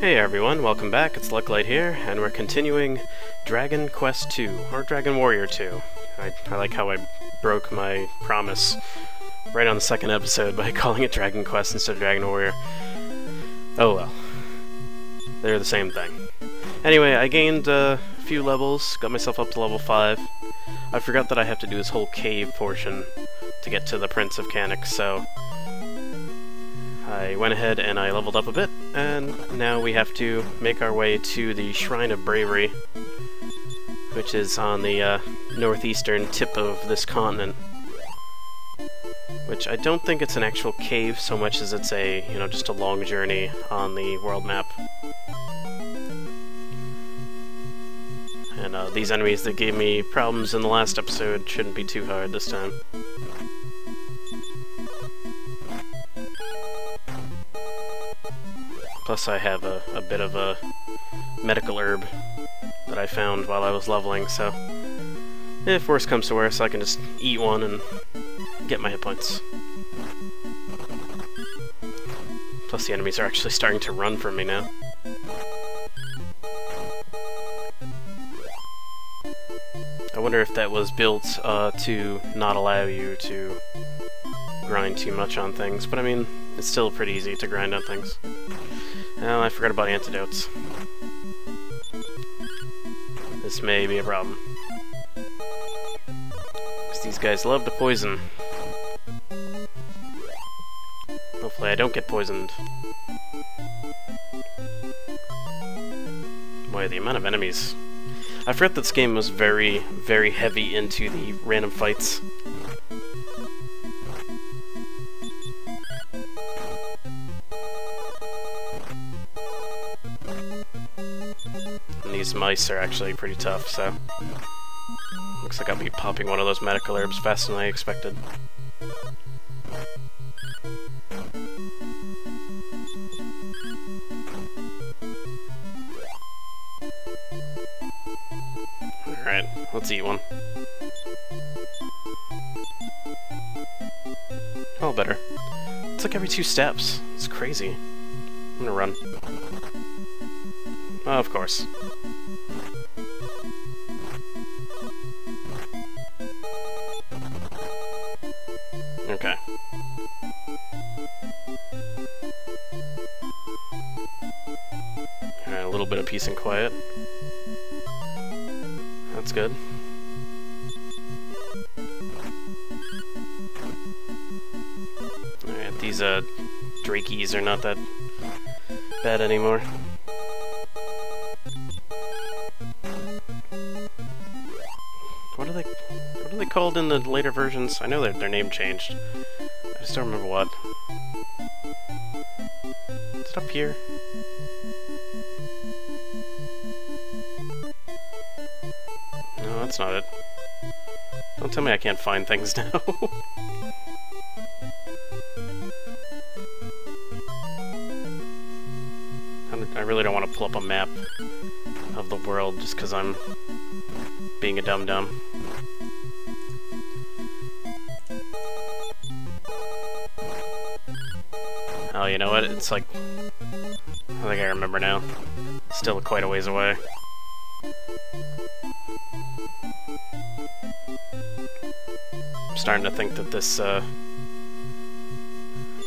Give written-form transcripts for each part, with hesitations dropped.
Hey everyone, welcome back, it's Lucklight here, and we're continuing Dragon Quest 2, or Dragon Warrior 2. I like how I broke my promise right on the second episode by calling it Dragon Quest instead of Dragon Warrior. Oh well. They're the same thing. Anyway, I gained a few levels, got myself up to level 5. I forgot that I have to do this whole cave portion to get to the Prince of Cannock, so I went ahead and I leveled up a bit, and now we have to make our way to the Shrine of Bravery, which is on the northeastern tip of this continent. Which I don't think it's an actual cave so much as it's a, just a long journey on the world map. And these enemies that gave me problems in the last episode shouldn't be too hard this time. Plus I have a bit of a medical herb that I found while I was leveling, so if worse comes to worse, I can just eat one and get my hit points. Plus the enemies are actually starting to run from me now. I wonder if that was built to not allow you to grind too much on things, but I mean, it's still pretty easy to grind on things. Oh, I forgot about antidotes. This may be a problem. Because these guys love to poison. Hopefully I don't get poisoned. Boy, the amount of enemies. I forgot that this game was very, very heavy into the random fights. These mice are actually pretty tough, so looks like I'll be popping one of those medical herbs faster than I expected. Alright, let's eat one. Oh, better. It's like every 2 steps. It's crazy. I'm gonna run. Oh, of course. Okay. Alright, a little bit of peace and quiet. That's good. Alright, these Drakies are not that bad anymore. What are they called in the later versions? I know their name changed. I just don't remember what. Is it up here? No, that's not it. Don't tell me I can't find things now. I really don't want to pull up a map of the world just because I'm being a dum-dum. Oh, you know what? It's like... I think I remember now. Still quite a ways away. I'm starting to think that this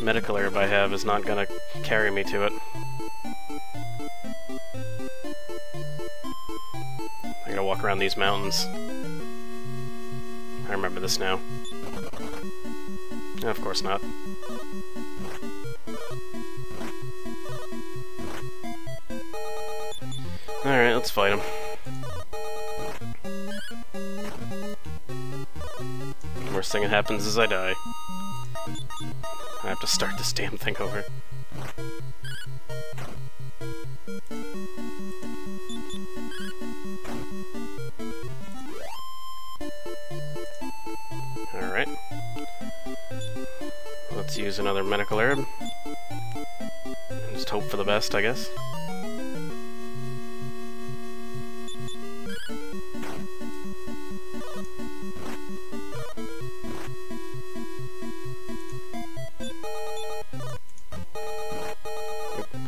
medical herb I have is not gonna carry me to it. I gotta walk around these mountains. I remember this now. Of course not. Alright, let's fight him. Worst thing that happens is I die. I have to start this damn thing over. Alright. Let's use another medical herb. Just hope for the best, I guess.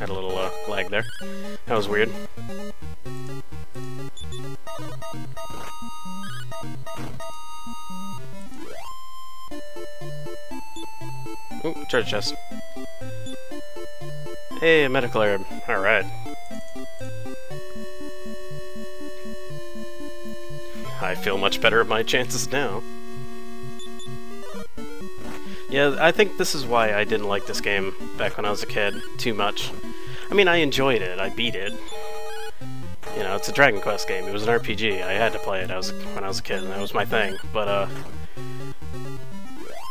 Had a little lag there. That was weird. Ooh, treasure chest. Hey, a medical herb. Alright. I feel much better at my chances now. Yeah, I think this is why I didn't like this game back when I was a kid too much. I mean, I enjoyed it. I beat it. You know, it's a Dragon Quest game. It was an RPG. I had to play it when I was a kid, and that was my thing. But,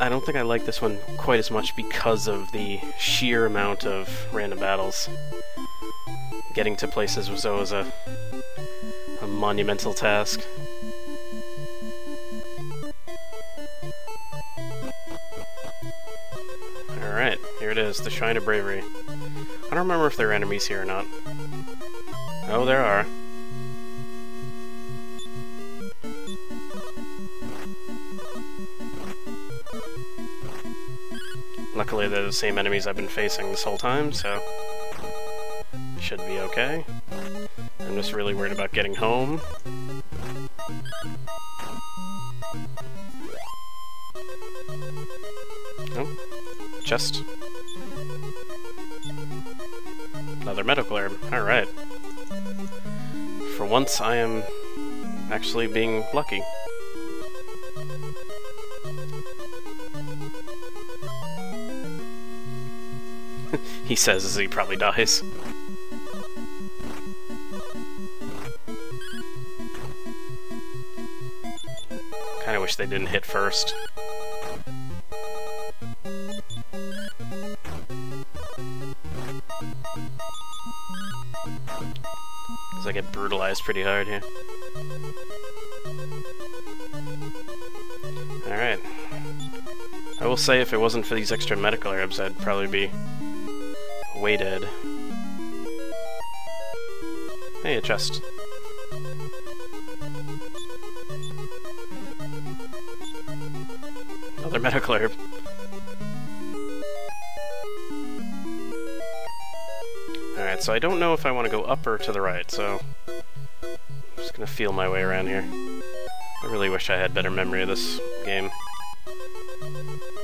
I don't think I like this one quite as much because of the sheer amount of random battles. Getting to places was always a monumental task. Alright, here it is, the Shrine of Bravery. I don't remember if there are enemies here or not. Oh, there are. Luckily, they're the same enemies I've been facing this whole time, so should be okay. I'm just really worried about getting home. Oh, chest. Another medical herb. Alright. For once, I am actually being lucky. He says as he probably dies. Kinda wish they didn't hit first. Because I get brutalized pretty hard here. Alright. I will say if it wasn't for these extra medical herbs, I'd probably be weighted. Hey, a chest. Another medical herb. Alright, so I don't know if I want to go up or to the right, so I'm just gonna feel my way around here. I really wish I had better memory of this game.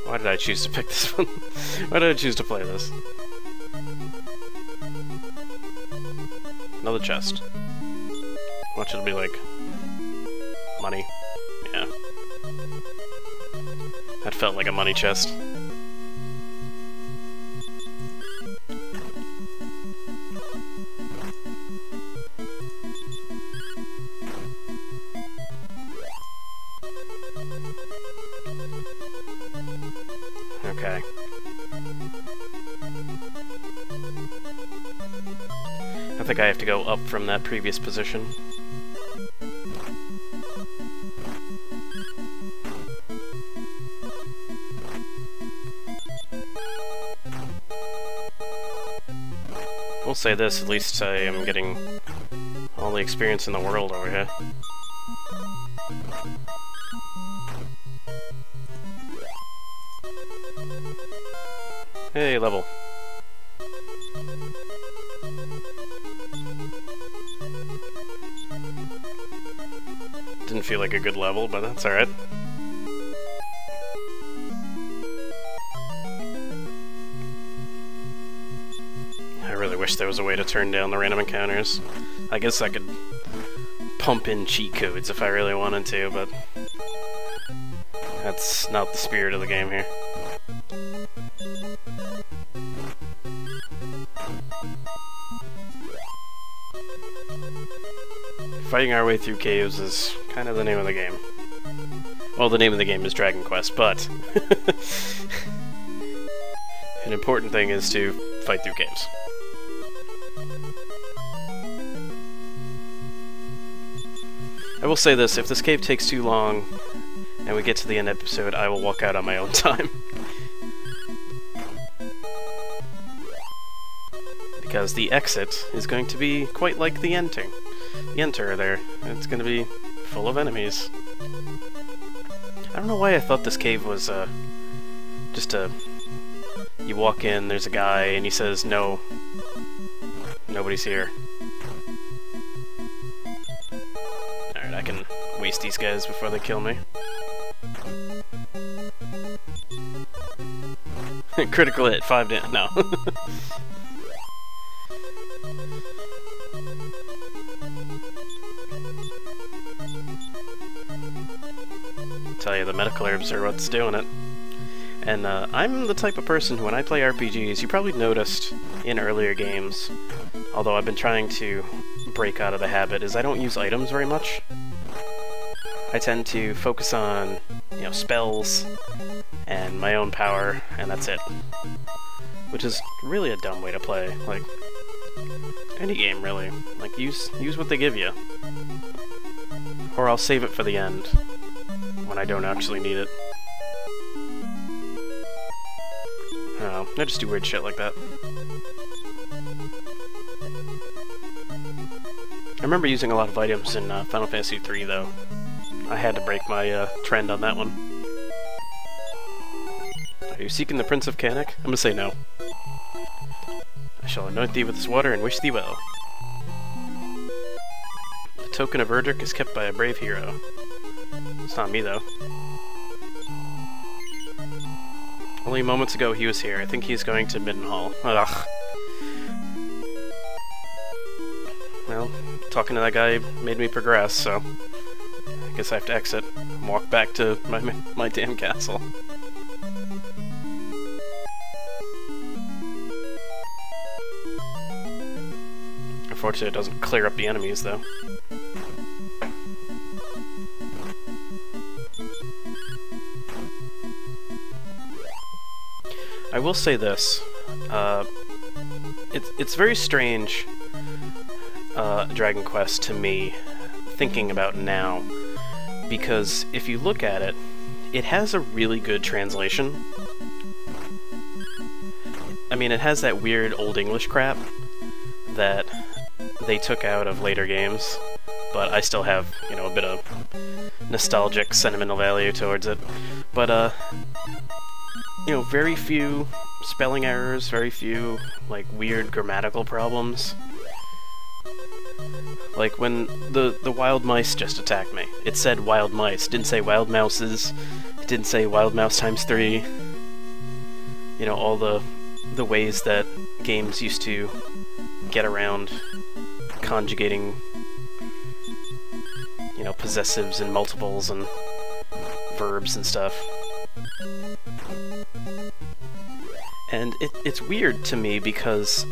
Why did I choose to pick this one? Why did I choose to play this? Another chest. Watch it'll be like money. Yeah. That felt like a money chest. Okay. I think I have to go up from that previous position. We'll say this, at least I am getting all the experience in the world over here. Hey, level. Didn't feel like a good level, but that's alright. I really wish there was a way to turn down the random encounters. I guess I could pump in cheat codes if I really wanted to, but that's not the spirit of the game here. Fighting our way through caves is kind of the name of the game. Well, the name of the game is Dragon Quest, but an important thing is to fight through caves. I will say this, if this cave takes too long and we get to the end episode, I will walk out on my own time. Because the exit is going to be quite like the enter. The enter there. It's going to be full of enemies. I don't know why I thought this cave was just a... You walk in, there's a guy, and he says no Nobody's here. Alright, I can waste these guys before they kill me. Critical hit, 5 down. No. Tell you, the medical herbs are what's doing it. And I'm the type of person who, when I play RPGs, you probably noticed in earlier games, although I've been trying to break out of the habit, is I don't use items very much. I tend to focus on, you know, spells and my own power, and that's it. Which is really a dumb way to play. Like, any game, really. Like, use what they give you. Or I'll save it for the end, when I don't actually need it. I don't know, I just do weird shit like that. I remember using a lot of items in Final Fantasy III, though. I had to break my trend on that one. Are you seeking the Prince of Cannock? I'm gonna say no. I shall anoint thee with this water and wish thee well. The token of Erdrick is kept by a brave hero. It's not me, though. Only moments ago he was here. I think he's going to Middenhall. Ugh. Well, talking to that guy made me progress, so I guess I have to exit and walk back to my damn castle. Unfortunately, it doesn't clear up the enemies, though. I will say this. It's very strange, Dragon Quest, to me, thinking about now, because if you look at it, it has a really good translation. I mean, it has that weird Old English crap that they took out of later games, but I still have, you know, a bit of nostalgic, sentimental value towards it. But, you know, very few spelling errors, very few, like, weird grammatical problems. Like, when the wild mice just attacked me, it said wild mice, it didn't say wild mouses, it didn't say wild mouse times 3. You know, all the ways that games used to get around conjugating, you know, possessives and multiples and verbs and stuff. And it's weird to me because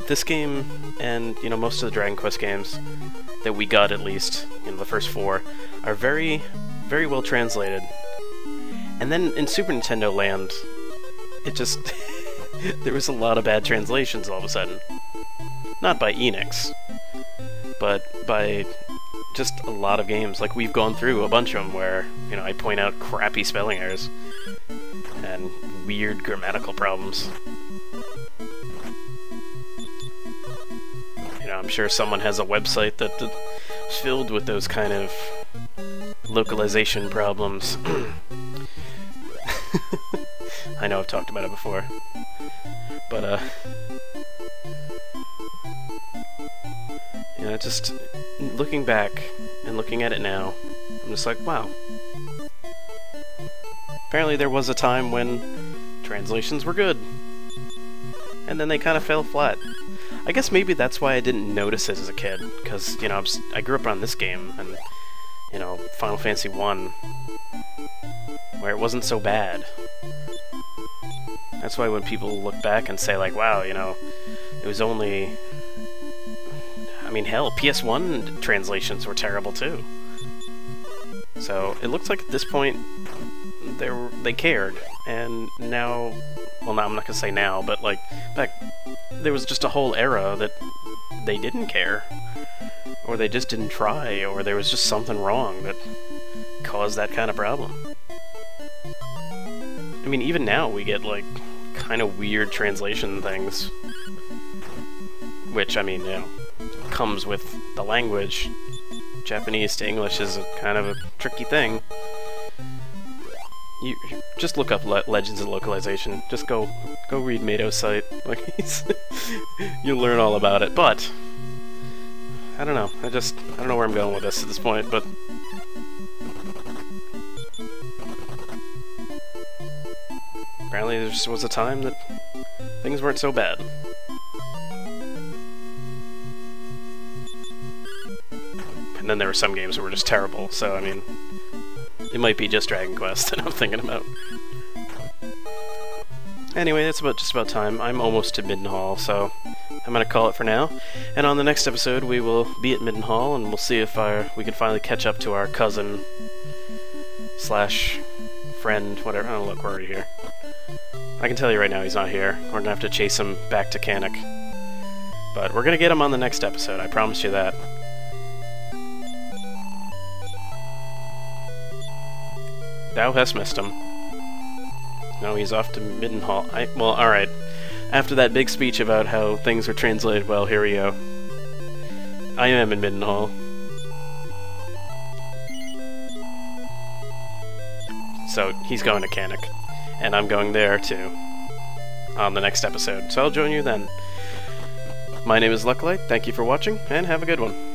this game, and, you know, most of the Dragon Quest games that we got, at least, you know, the first 4, are very, very well translated. And then in Super Nintendo land, it just... there was a lot of bad translations all of a sudden. Not by Enix, but by just a lot of games. Like, we've gone through a bunch of them where, you know, I point out crappy spelling errors and weird grammatical problems. You know, I'm sure someone has a website that's filled with those kind of localization problems. I know I've talked about it before. But, you know, just looking back and looking at it now, I'm just like, wow. Apparently there was a time when translations were good, and then they kind of fell flat. I guess maybe that's why I didn't notice it as a kid, because, you know, I grew up on this game, and, you know, Final Fantasy 1, where it wasn't so bad. That's why when people look back and say, like, wow, you know, it was only... I mean, hell, PS1 translations were terrible, too. So, it looks like at this point, they cared, and now... Well, no, I'm not gonna say now, but, like, back... There was just a whole era that they didn't care. Or they just didn't try, or there was just something wrong that caused that kind of problem. I mean, even now we get, like, kind of weird translation things. Which, I mean, you know, comes with the language. Japanese to English is kind of a tricky thing. you just look up Legends of Localization. Just go read Mato's site. Like, you'll learn all about it. But I don't know. I don't know where I'm going with this at this point. But apparently there just was a time that things weren't so bad. And then there were some games that were just terrible. So I mean, it might be just Dragon Quest that I'm thinking about. Anyway, it's just about time. I'm almost to Middenhall, so I'm gonna call it for now. And on the next episode, we will be at Middenhall, and we'll see if we can finally catch up to our cousin / friend, whatever. Oh, look, we're already here. I can tell you right now, he's not here. We're gonna have to chase him back to Cannock. But we're gonna get him on the next episode. I promise you that. Thou hast missed him. No, he's off to Middenhall. Well, alright. After that big speech about how things were translated well, here we go. I am in Middenhall. So, he's going to Cannock. And I'm going there, too. On the next episode. So I'll join you then. My name is Lucklight, thank you for watching, and have a good one.